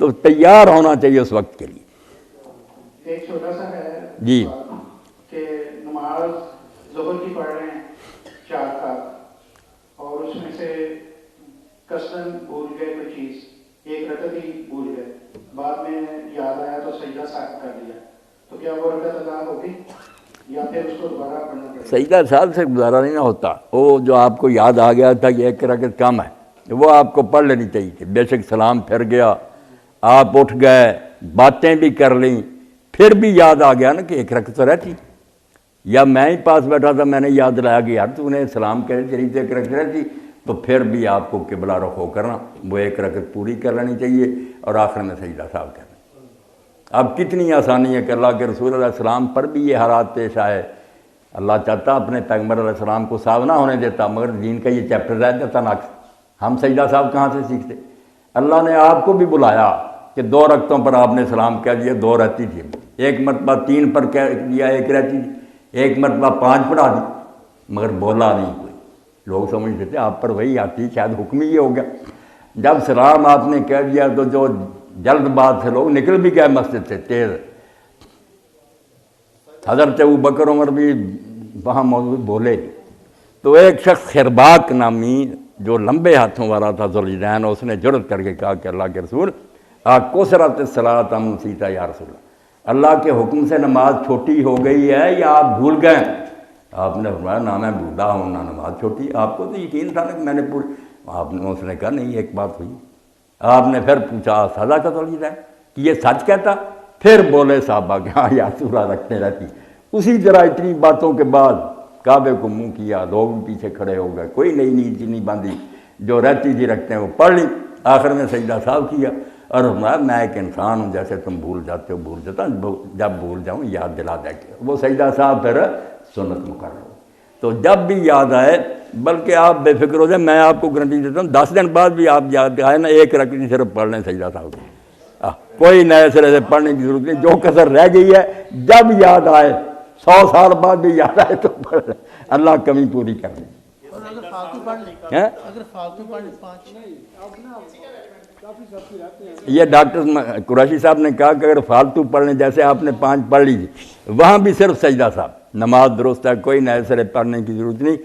تو تیار ہونا چاہیے اس وقت کے لیے۔ ایک چھوٹا سا ہے جی کہ نماز ظہر کی پڑھ رہے ہیں 4 رکعت اور اس میں سے قصداً بھول گئے کوئی چیز، 1 رکعت ہی بھول گئے، بعد میں یاد آیا تو سجدہ ساتھ کر لیا، تو کیا وہ رکعت ادا ہوگی یا پھر اس کو دوبارہ پڑھنا پڑے گا؟ سجدہ سال سے گزارا نہیں نہ ہوتا، وہ جو آپ کو یاد آ گیا تھا کہ 1 رکعت کم ہے وہ آپ کو پڑھ لینی چاہیے تھی۔ بے شک سلام پھر گیا، آپ اٹھ گئے، باتیں بھی کر لیں، پھر بھی یاد آ گیا نا کہ 1 رکعت تو رہتی، یا میں ہی پاس بیٹھا تھا میں نے یاد لایا کہ یار تو نے سلام کہنے چلی تو 1 رکعت رہتی، تو پھر بھی آپ کو قبلہ رخ ہو کرنا وہ 1 رکعت پوری کر لینی چاہیے اور آخر میں سجدہ صاحب کرنا۔ اب کتنی آسانی ہے کہ اللہ کے رسول علیہ السلام پر بھی یہ حالات پیش آئے، اللہ چاہتا اپنے پیغمبر علیہ السلام کو صاف نہ ہونے دیتا، مگر دین کا یہ چیپٹر رہ جاتا ناقص، ہم سجدہ صاحب کہاں سے سیکھتے؟ اللہ نے آپ کو بھی بلایا کہ 2 رکعتوں پر آپ نے سلام کہہ دیا، 2 رہتی تھی، 1 مرتبہ 3 پر کہہ دیا 1 رہتی تھی، 1 مرتبہ 5 پڑھا دی، مگر بولا نہیں کوئی۔ لوگ سمجھتے تھے آپ پر وہی آتی، شاید حکم ہی یہ ہو گیا۔ جب سلام آپ نے کہہ دیا تو جو جلد باز سے لوگ نکل بھی گئے مسجد سے تیز، حضرت ابوبکر عمر بھی وہاں موجود بولے، تو ایک شخص خرباق نامی جو لمبے ہاتھوں والا تھا ذوالجدین، اس نے جرأت کر کے کہا کہ اللہ کے رسول کثرت الصلاۃ ام نسیت یا رسول اللہ کے حکم سے نماز چھوٹی ہو گئی ہے یا آپ بھول گئے؟ آپ نے فرمایا نہ میں بھولا ہوں نہ نماز چھوٹی، آپ کو تو یقین تھا نا کہ میں نے آپ نے، اس نے کہا نہیں ایک بات ہوئی۔ آپ نے پھر پوچھا سزا کا ذوالجدین کہ یہ سچ کہتا؟ پھر بولے صحابہ کہ ہاں یا سورہ رکھتے رہتی۔ اسی طرح اتنی باتوں کے بعد کعبے کو منہ کیا، لوگ بھی پیچھے کھڑے ہو گئے، کوئی نئی نیند نہیں باندھی، جو رہتی تھی رکھتے ہیں وہ پڑھ لی، آخر میں سجدہ صاحب کیا اور فرمایا میں ایک انسان ہوں، جیسے تم بھول جاتے ہو بھول جاتا، جب بھول جاؤں یاد دلا دے کے وہ سجدہ صاحب پھر سنت مقرر ہو۔ تو جب بھی یاد آئے، بلکہ آپ بے فکر ہو جائیں، میں آپ کو گارنٹی دیتا ہوں 10 دن بعد بھی آپ یاد آئے نا 1 رکعت صرف پڑھ لیں سجدہ صاحب کو، کوئی نئے سرے سے پڑھنے کی ضرورت نہیں، جو کسر رہ گئی ہے جب یاد آئے 100 سال بعد بھی یاد آئے تو پڑھ لیں، اللہ کمی پوری کر دیں۔ اگر فالتو پڑھ لیں، اگر فالتو پڑھ لیں 5 یہ ڈاکٹر قریشی صاحب نے کہا کہ اگر فالتو پڑھ لیں، جیسے آپ نے 5 پڑھ لی وہاں بھی صرف سجدہ صاحب، نماز درست ہے، کوئی نئے سرے پڑھنے کی ضرورت نہیں۔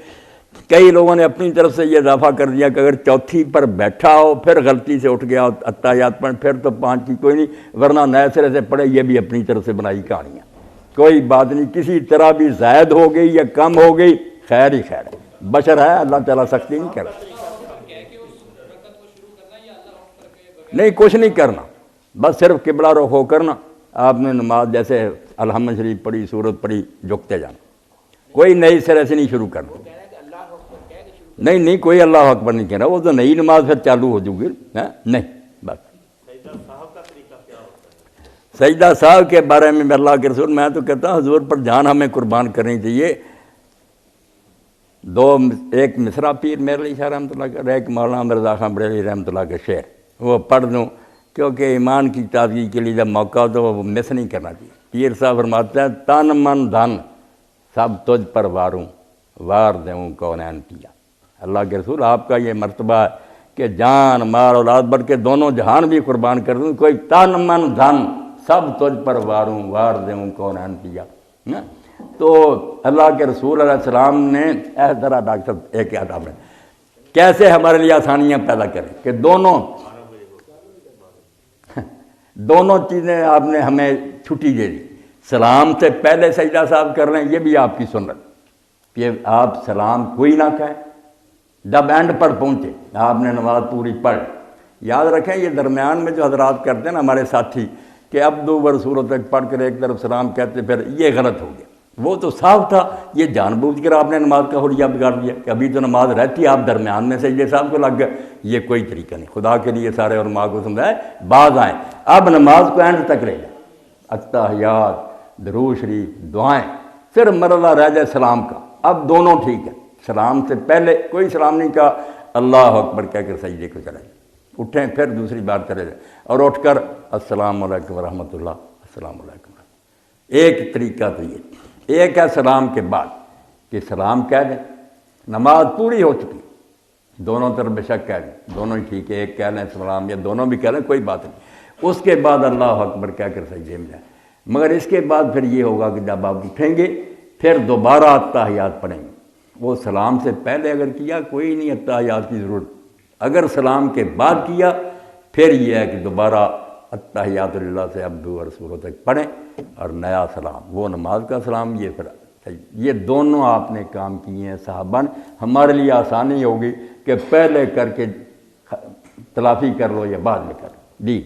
کئی لوگوں نے اپنی طرف سے یہ اضافہ کر دیا کہ اگر چوتھی پر بیٹھا ہو پھر غلطی سے اٹھ گیا ہو اتحیات پڑھ، پھر تو 5 کی کوئی نہیں، ورنہ نئے سرے سے پڑھے، یہ بھی اپنی طرف سے بنائی کہانیاں، کوئی بات نہیں، کسی طرح بھی زائد ہو گئی یا کم ہو گئی خیر ہی خیر ہے، بشر ہے، اللہ تعالیٰ سختی نہیں کرتا۔ نہیں کچھ نہیں کرنا، بس صرف قبلہ رخ ہو کرنا، آپ نے نماز جیسے الحمد شریف پڑھی، سورت پڑھی، جھکتے جانا، کوئی نئی سرے سے نہیں شروع کرنا، نہیں کوئی اللہ اکبر نہیں کہنا، وہ تو نئی نماز پھر چالو ہو جائے گی، نہیں بس۔ سجدہ صاحب کے بارے میں اللہ کے رسول، میں تو کہتا ہوں حضور پر جان ہمیں قربان کرنی چاہیے۔ ایک مصرع پیر میرے علی شاہ رحمۃ اللہ کا، ایک مولانا مرزا خان بریلوی رحمۃ اللہ کے شعر، وہ پڑھ دوں کیونکہ ایمان کی تازگی کے لیے جب موقع ہو تو وہ مس نہیں کرنا چاہیے۔ پیر صاحب فرماتے ہیں تن من دھن سب تجھ پر واروں، وار دوں کونین کیا۔ اللہ کے رسول آپ کا یہ مرتبہ ہے کہ جان مال اولاد بڑھ کے دونوں جہان بھی قربان کر دوں، کوئی تن من دھن سب تجھ پر واروں، وار دوں کونین کیا۔ تو اللہ کے رسول علیہ السلام نے اس طرح ڈاکٹر ایک یاد آپ نے کیسے ہمارے لیے آسانیاں پیدا کریں کہ دونوں چیزیں آپ نے ہمیں چھٹی دے دی۔ سلام سے پہلے سجدہ صاحب کر لیں، یہ بھی آپ کی سنت کہ آپ سلام کوئی نہ کہیں، جب اینڈ پر پہنچے آپ نے نماز پوری پڑھ۔ یاد رکھیں یہ درمیان میں جو حضرات کرتے ہیں نا ہمارے ساتھی کہ اب 2 بار سورت تک پڑھ کر ایک طرف سلام کہتے، پھر یہ غلط ہو گیا، وہ تو صاف تھا، یہ جان بوجھ کر آپ نے نماز کا حلیہ بگاڑ دیا کہ ابھی تو نماز رہتی، آپ درمیان میں سجدے صاحب کو لگ گئے، یہ کوئی طریقہ نہیں۔ خدا کے لیے سارے علماء کو سمجھائے بعض آئیں، اب نماز کو اینڈ تک لے جائیں، اتحیات، درود شریف، دعائیں، صرف مرحلہ رہ جائے سلام کا، اب دونوں ٹھیک ہے۔ سلام سے پہلے کوئی سلام نہیں کہا، اللہ اکبر کہہ کر سجدے کو چلے جائیں، اٹھیں پھر دوسری بار چلے جائیں اور اٹھ کر السلام علیکم ورحمۃ اللہ، السلام علیکم۔ ایک طریقہ تو یہ، ایک ہے سلام کے بعد کہ سلام کہہ دیں، نماز پوری ہو چکی، دونوں طرف بے شک کہہ دیں، دونوں ہی ٹھیک ہے، ایک کہہ لیں سلام یا دونوں بھی کہہ لیں کوئی بات نہیں۔ اس کے بعد اللہ اکبر کہہ کر سجدے میں جائیں۔ مگر اس کے بعد پھر یہ ہوگا کہ جب آپ اٹھیں گے پھر دوبارہ التحیات پڑھیں گے۔ وہ سلام سے پہلے اگر کیا کوئی نہیں التحیات کی ضرورت، اگر سلام کے بعد کیا پھر یہ ہے کہ دوبارہ التحیات للہ سے عبدہ و رسولہ تک پڑھیں اور نیا سلام، وہ نماز کا سلام، یہ پھر یہ دونوں آپ نے کام کیے ہیں صحابہ نے۔ ہمارے لیے آسانی ہوگی کہ پہلے کر کے تلافی کر لو یا بعد میں کر لو۔ جی